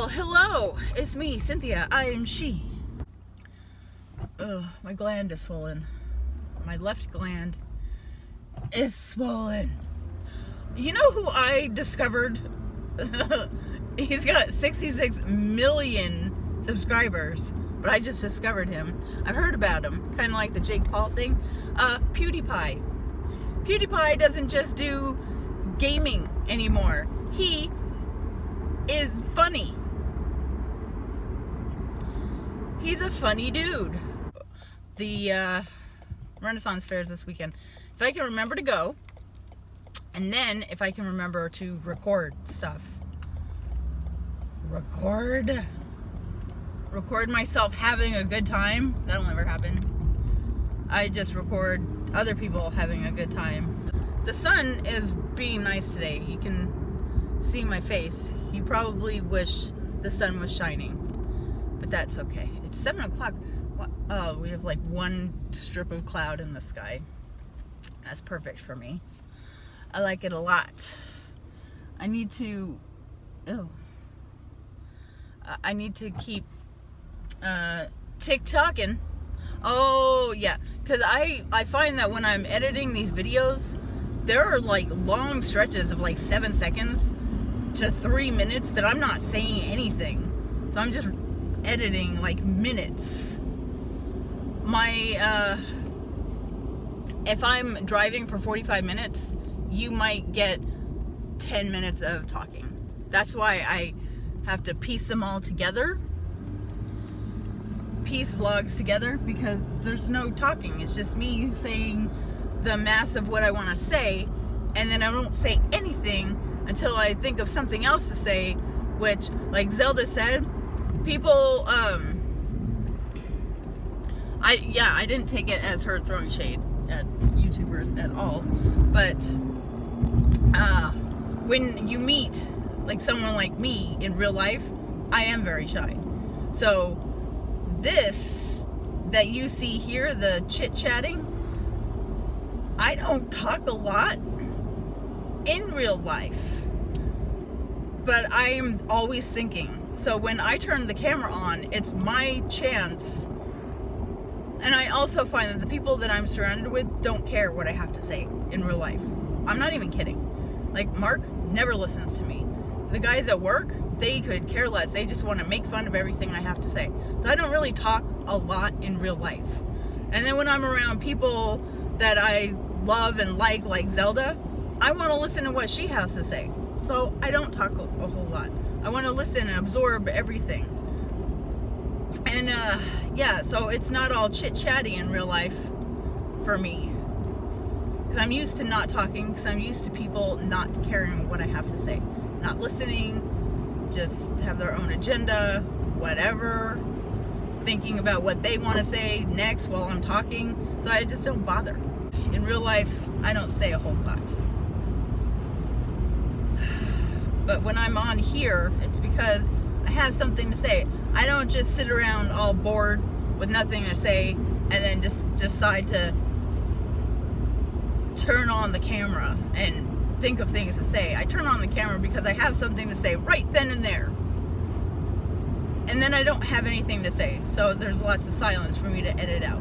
Well, hello, it's me, Cynthia. I am she. Ugh, my gland is swollen. My left gland is swollen. You know who I discovered? He's got 66 million subscribers, but I just discovered him. I've heard about him, kind of like the Jake Paul thing. PewDiePie. PewDiePie doesn't just do gaming anymore. He is funny. He's a funny dude. The Renaissance Fair is this weekend. If I can remember to go, and then if I can remember to record stuff. Record myself having a good time. That'll never happen. I just record other people having a good time. The sun is being nice today. You can see my face. You probably wish the sun was shining, but that's okay. It's 7 o'clock. Oh, we have like one strip of cloud in the sky. That's perfect for me. I like it a lot. I need to keep TikToking. Oh yeah, because I find that when I'm editing these videos, there are like long stretches of like 7 seconds to 3 minutes that I'm not saying anything. So I'm just editing like minutes. If I'm driving for 45 minutes, you might get 10 minutes of talking. That's why I have to piece them all together. Piece vlogs together, because there's no talking. It's just me saying the mass of what I want to say, and then I don't say anything until I think of something else to say, which, like Zelda said, people, I didn't take it as her throwing shade at YouTubers at all, but when you meet like someone like me in real life, I am very shy. So this that you see here, the chit-chatting, I don't talk a lot in real life, but I am always thinking. So when I turn the camera on, it's my chance. And I also find that the people that I'm surrounded with don't care what I have to say in real life. I'm not even kidding. Like Mark never listens to me. The guys at work, they could care less. They just want to make fun of everything I have to say. So I don't really talk a lot in real life. And then when I'm around people that I love and like Zelda, I want to listen to what she has to say. So I don't talk a whole lot. I want to listen and absorb everything. And yeah, so it's not all chit-chatty in real life for me. Because I'm used to not talking, because I'm used to people not caring what I have to say. Not listening, just have their own agenda, whatever. Thinking about what they want to say next while I'm talking. So I just don't bother. In real life, I don't say a whole lot. But when I'm on here, it's because I have something to say. I don't just sit around all bored with nothing to say and then just decide to turn on the camera and think of things to say. I turn on the camera because I have something to say right then and there. And then I don't have anything to say. So there's lots of silence for me to edit out.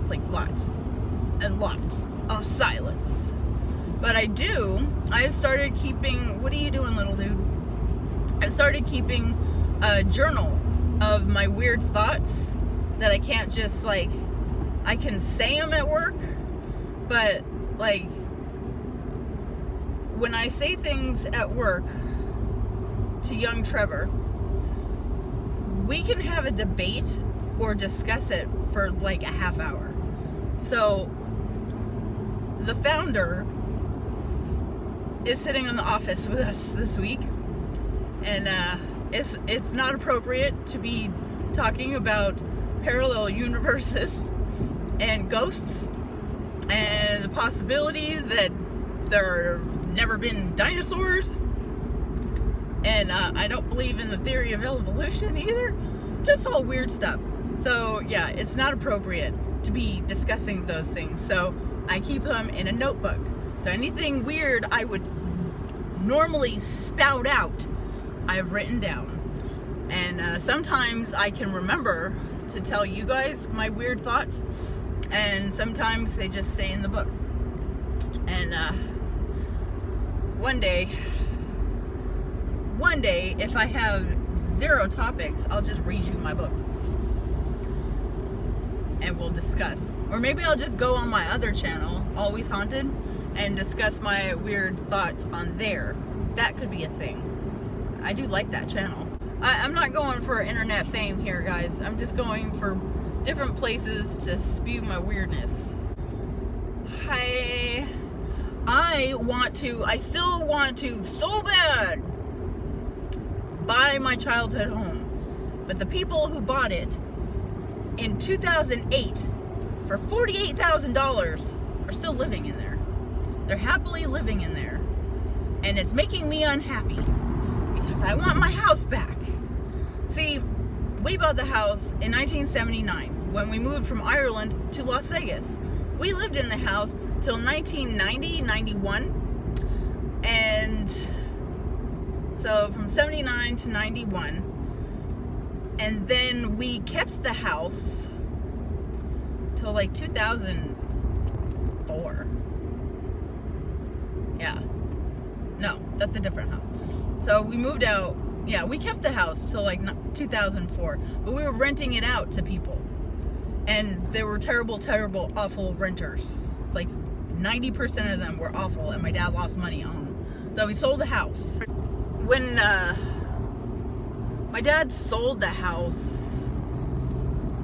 Like lots and lots of silence. But I've started keeping, what are you doing, little dude? I've started keeping a journal of my weird thoughts that I can't just like, I can say them at work, but like when I say things at work to young Trevor, we can have a debate or discuss it for like a half hour. So the founder is sitting in the office with us this week, and it's not appropriate to be talking about parallel universes and ghosts and the possibility that there have never been dinosaurs, and I don't believe in the theory of evolution either. Just all weird stuff. So yeah, it's not appropriate to be discussing those things, so I keep them in a notebook. So anything weird I would normally spout out, I've written down. And sometimes I can remember to tell you guys my weird thoughts, and sometimes they just stay in the book. And one day, if I have 0 topics, I'll just read you my book and we'll discuss. Or maybe I'll just go on my other channel, Always Haunted, and discuss my weird thoughts on there. That could be a thing. I do like that channel. I'm not going for internet fame here, guys. I'm just going for different places to spew my weirdness. I still want to so bad buy my childhood home. But the people who bought it in 2008 for $48,000 are still living in there. They're happily living in there. And it's making me unhappy because I want my house back. See, we bought the house in 1979 when we moved from Ireland to Las Vegas. We lived in the house till 1990, 91. And so from 79 to 91. And then we kept the house till like 2004. Yeah. No, that's a different house. So we moved out. Yeah, we kept the house till like 2004. But we were renting it out to people. And they were terrible, terrible, awful renters. Like 90% of them were awful, and my dad lost money on them. So we sold the house. When my dad sold the house,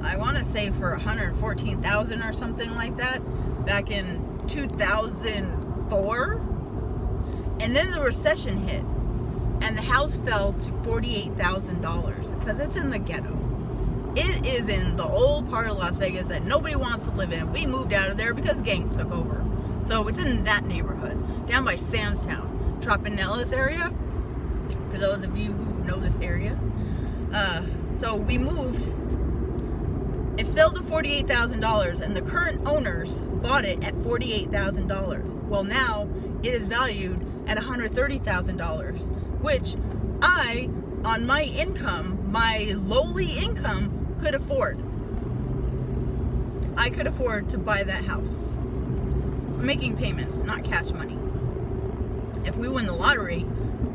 I want to say for $114,000 or something like that, back in 2004. And then the recession hit, and the house fell to $48,000 because it's in the ghetto. It is in the old part of Las Vegas that nobody wants to live in. We moved out of there because gangs took over. So it's in that neighborhood, down by Samstown, Tropinellis area, for those of you who know this area. So we moved. It fell to $48,000, and the current owners bought it at $48,000. Well, now it is valued at $130,000, which I, on my income, my lowly income, could afford. I could afford to buy that house. Making payments, not cash money. If we win the lottery,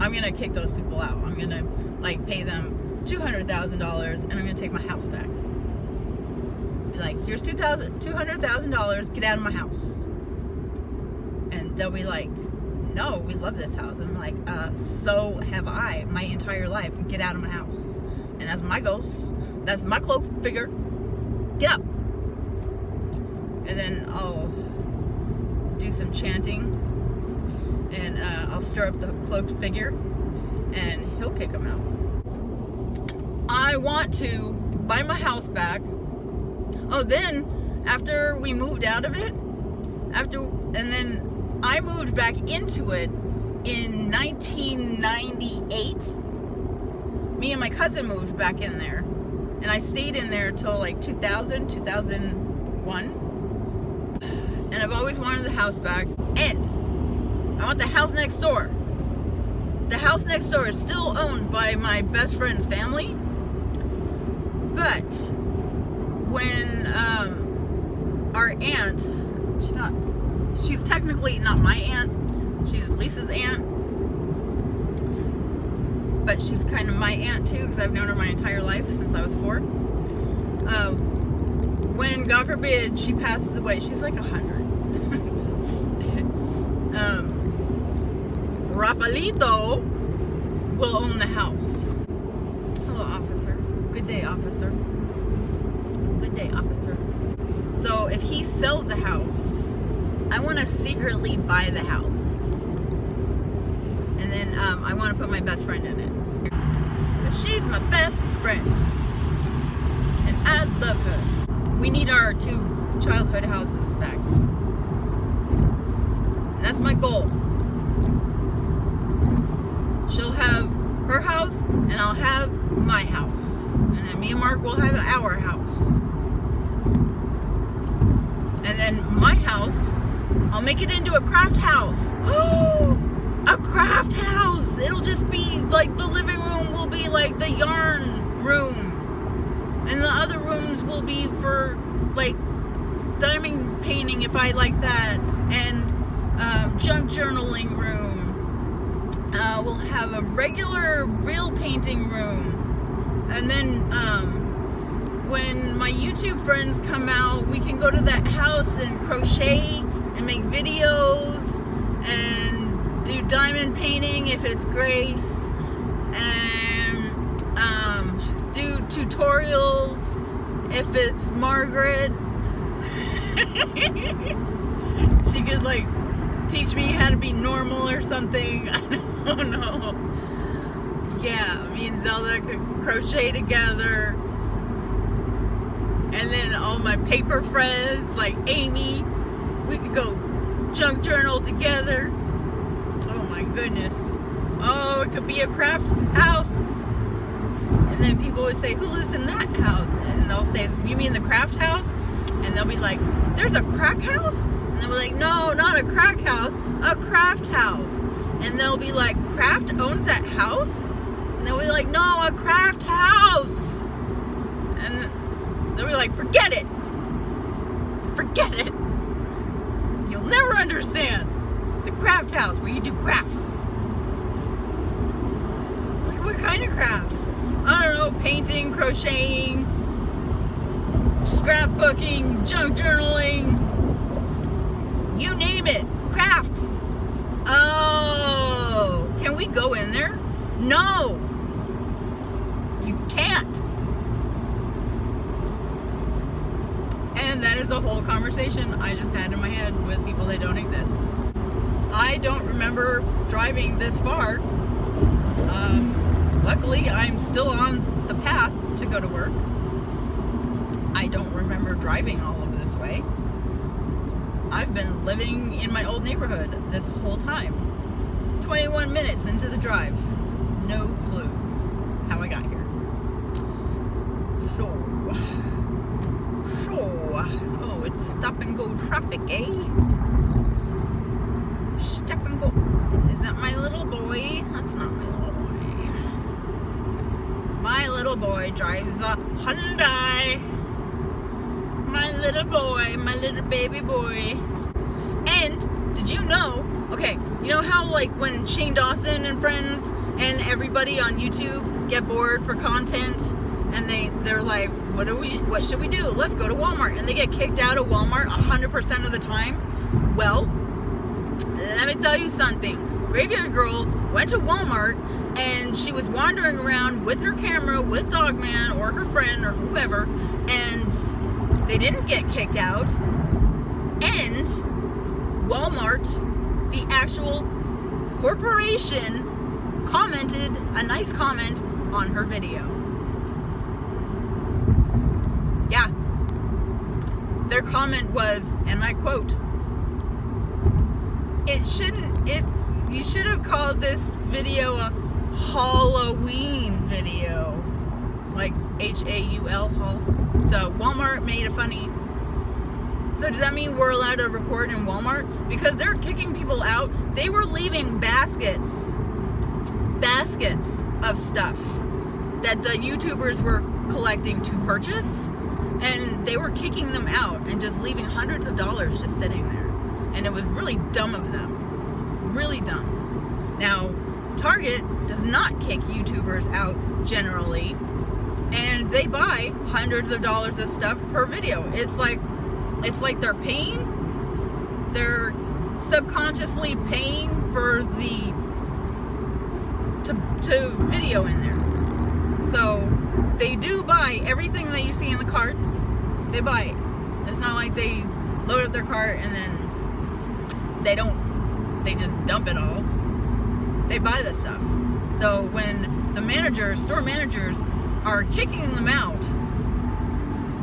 I'm gonna kick those people out. I'm gonna like pay them $200,000 and I'm gonna take my house back. Be like, here's $200,000, get out of my house. And they'll be like, no, we love this house. I'm like, so have I my entire life. Get out of my house. And that's my ghost. That's my cloaked figure. Get up. And then I'll do some chanting. And I'll stir up the cloaked figure. And he'll kick him out. I want to buy my house back. Oh, then, after we moved out of it, and then I moved back into it in 1998. Me and my cousin moved back in there. And I stayed in there till like 2000, 2001. And I've always wanted the house back. And I want the house next door. The house next door is still owned by my best friend's family. But when our aunt, she's technically not my aunt, she's Lisa's aunt, but she's kind of my aunt too because I've known her my entire life since I was 4. When, God forbid, she passes away, she's like 100. Rafaelito will own the house. Hello, officer. Good day, officer. Good day, officer. So if he sells the house, I want to secretly buy the house. And then I want to put my best friend in it. But she's my best friend. And I love her. We need our 2 childhood houses back. And that's my goal. She'll have her house, and I'll have my house. And then me and Mark will have our house. And then my house, I'll make it into a craft house. A craft house! It'll just be like the living room will be like the yarn room. And the other rooms will be for, like, diamond painting if I like that. And junk journaling room. We'll have a regular real painting room. And then when my YouTube friends come out, we can go to that house and crochet and make videos and do diamond painting if it's Grace, and do tutorials if it's Margaret. She could, like, teach me how to be normal or something. I don't know. Yeah, me and Zelda could crochet together. And then all my paper friends, like Amy, we could go junk journal together. Oh my goodness. Oh, it could be a craft house. And then people would say, who lives in that house? And they'll say, you mean the craft house? And they'll be like, there's a crack house? And they'll be like, no, not a crack house, a craft house. And they'll be like, Craft owns that house? And they'll be like, no, a craft house. And they'll be like, forget it. Forget it. You'll never understand. It's a craft house where you do crafts. Like, what kind of crafts? I don't know, painting, crocheting, scrapbooking, junk journaling, you name it, crafts. Oh, can we go in there? No, you can't. And that is a whole conversation I just had in my head with people that don't exist. I don't remember driving this far. Luckily, I'm still on the path to go to work. I don't remember driving all of this way. I've been living in my old neighborhood this whole time. 21 minutes into the drive. No clue how I got here. So, oh, it's stop and go traffic, eh? Stop and go. Is that my little boy? That's not my little boy. My little boy drives a Hyundai. My little boy, my little baby boy. And did you know, okay, you know how, like, when Shane Dawson and friends and everybody on YouTube get bored for content and they're like, what should we do? Let's go to Walmart. And they get kicked out of Walmart 100% of the time. Well, let me tell you something. Graveyard Girl went to Walmart and she was wandering around with her camera with Dogman or her friend or whoever, and they didn't get kicked out. And Walmart, the actual corporation, commented a nice comment on her video. Yeah. Their comment was, and I quote, you should have called this video a Halloween video. Like H-A-U-L, Hall. So Walmart made a funny. So does that mean we're allowed to record in Walmart? Because they're kicking people out. They were leaving baskets of stuff that the YouTubers were collecting to purchase, and they were kicking them out and just leaving hundreds of dollars just sitting there. And it was really dumb of them. Really dumb. Now, Target does not kick YouTubers out generally, and they buy hundreds of dollars of stuff per video. It's like they're subconsciously paying for the to video in there. So they do buy everything that you see in the cart. They buy it. It's not like they load up their cart and then they just dump it all. They buy the stuff. So when the store managers are kicking them out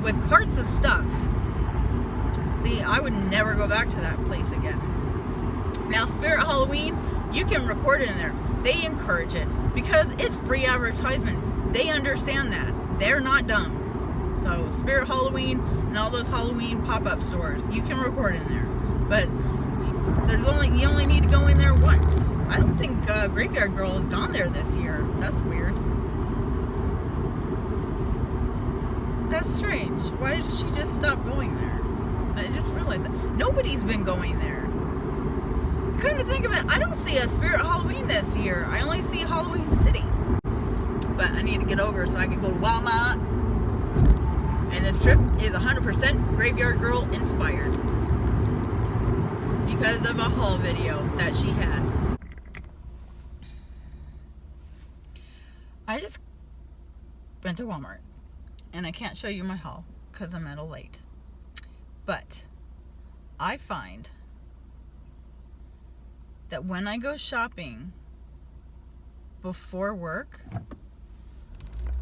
with carts of stuff, see, I would never go back to that place again. Now, Spirit Halloween, you can record it in there. They encourage it because it's free advertisement. They understand that. They're not dumb. So Spirit Halloween and all those Halloween pop-up stores, you can record in there. But you only need to go in there once. I don't think Graveyard Girl has gone there this year. That's weird. That's strange. Why did she just stop going there? I just realized that. Nobody's been going there. Come to think of it, I don't see a Spirit Halloween this year. I only see Halloween City. But I need to get over so I can go to Walmart. And this trip is 100% Graveyard Girl inspired. Because of a haul video that she had. I just went to Walmart. And I can't show you my haul because I'm at a late. But I find that when I go shopping before work,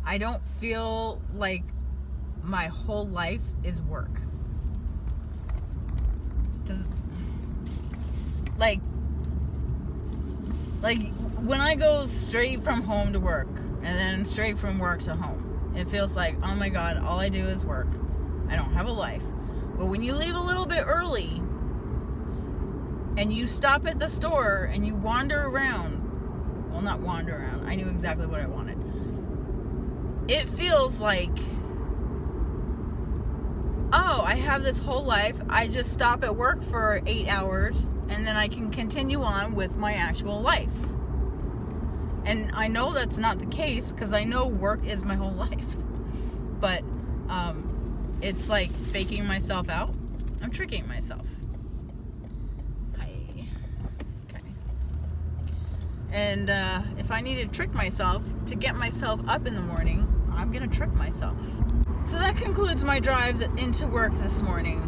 I don't feel like my whole life is work. Does like when I go straight from home to work and then straight from work to home, it feels like, oh my God, all I do is work. I don't have a life. But when you leave a little bit early and you stop at the store and you wander around, well, not wander around, I knew exactly what I wanted. It feels like, oh, I have this whole life. I just stop at work for 8 hours and then I can continue on with my actual life. And I know that's not the case because I know work is my whole life. But it's like faking myself out. I'm tricking myself. Okay. And if I need to trick myself to get myself up in the morning, I'm gonna trick myself. So that concludes my drive into work this morning.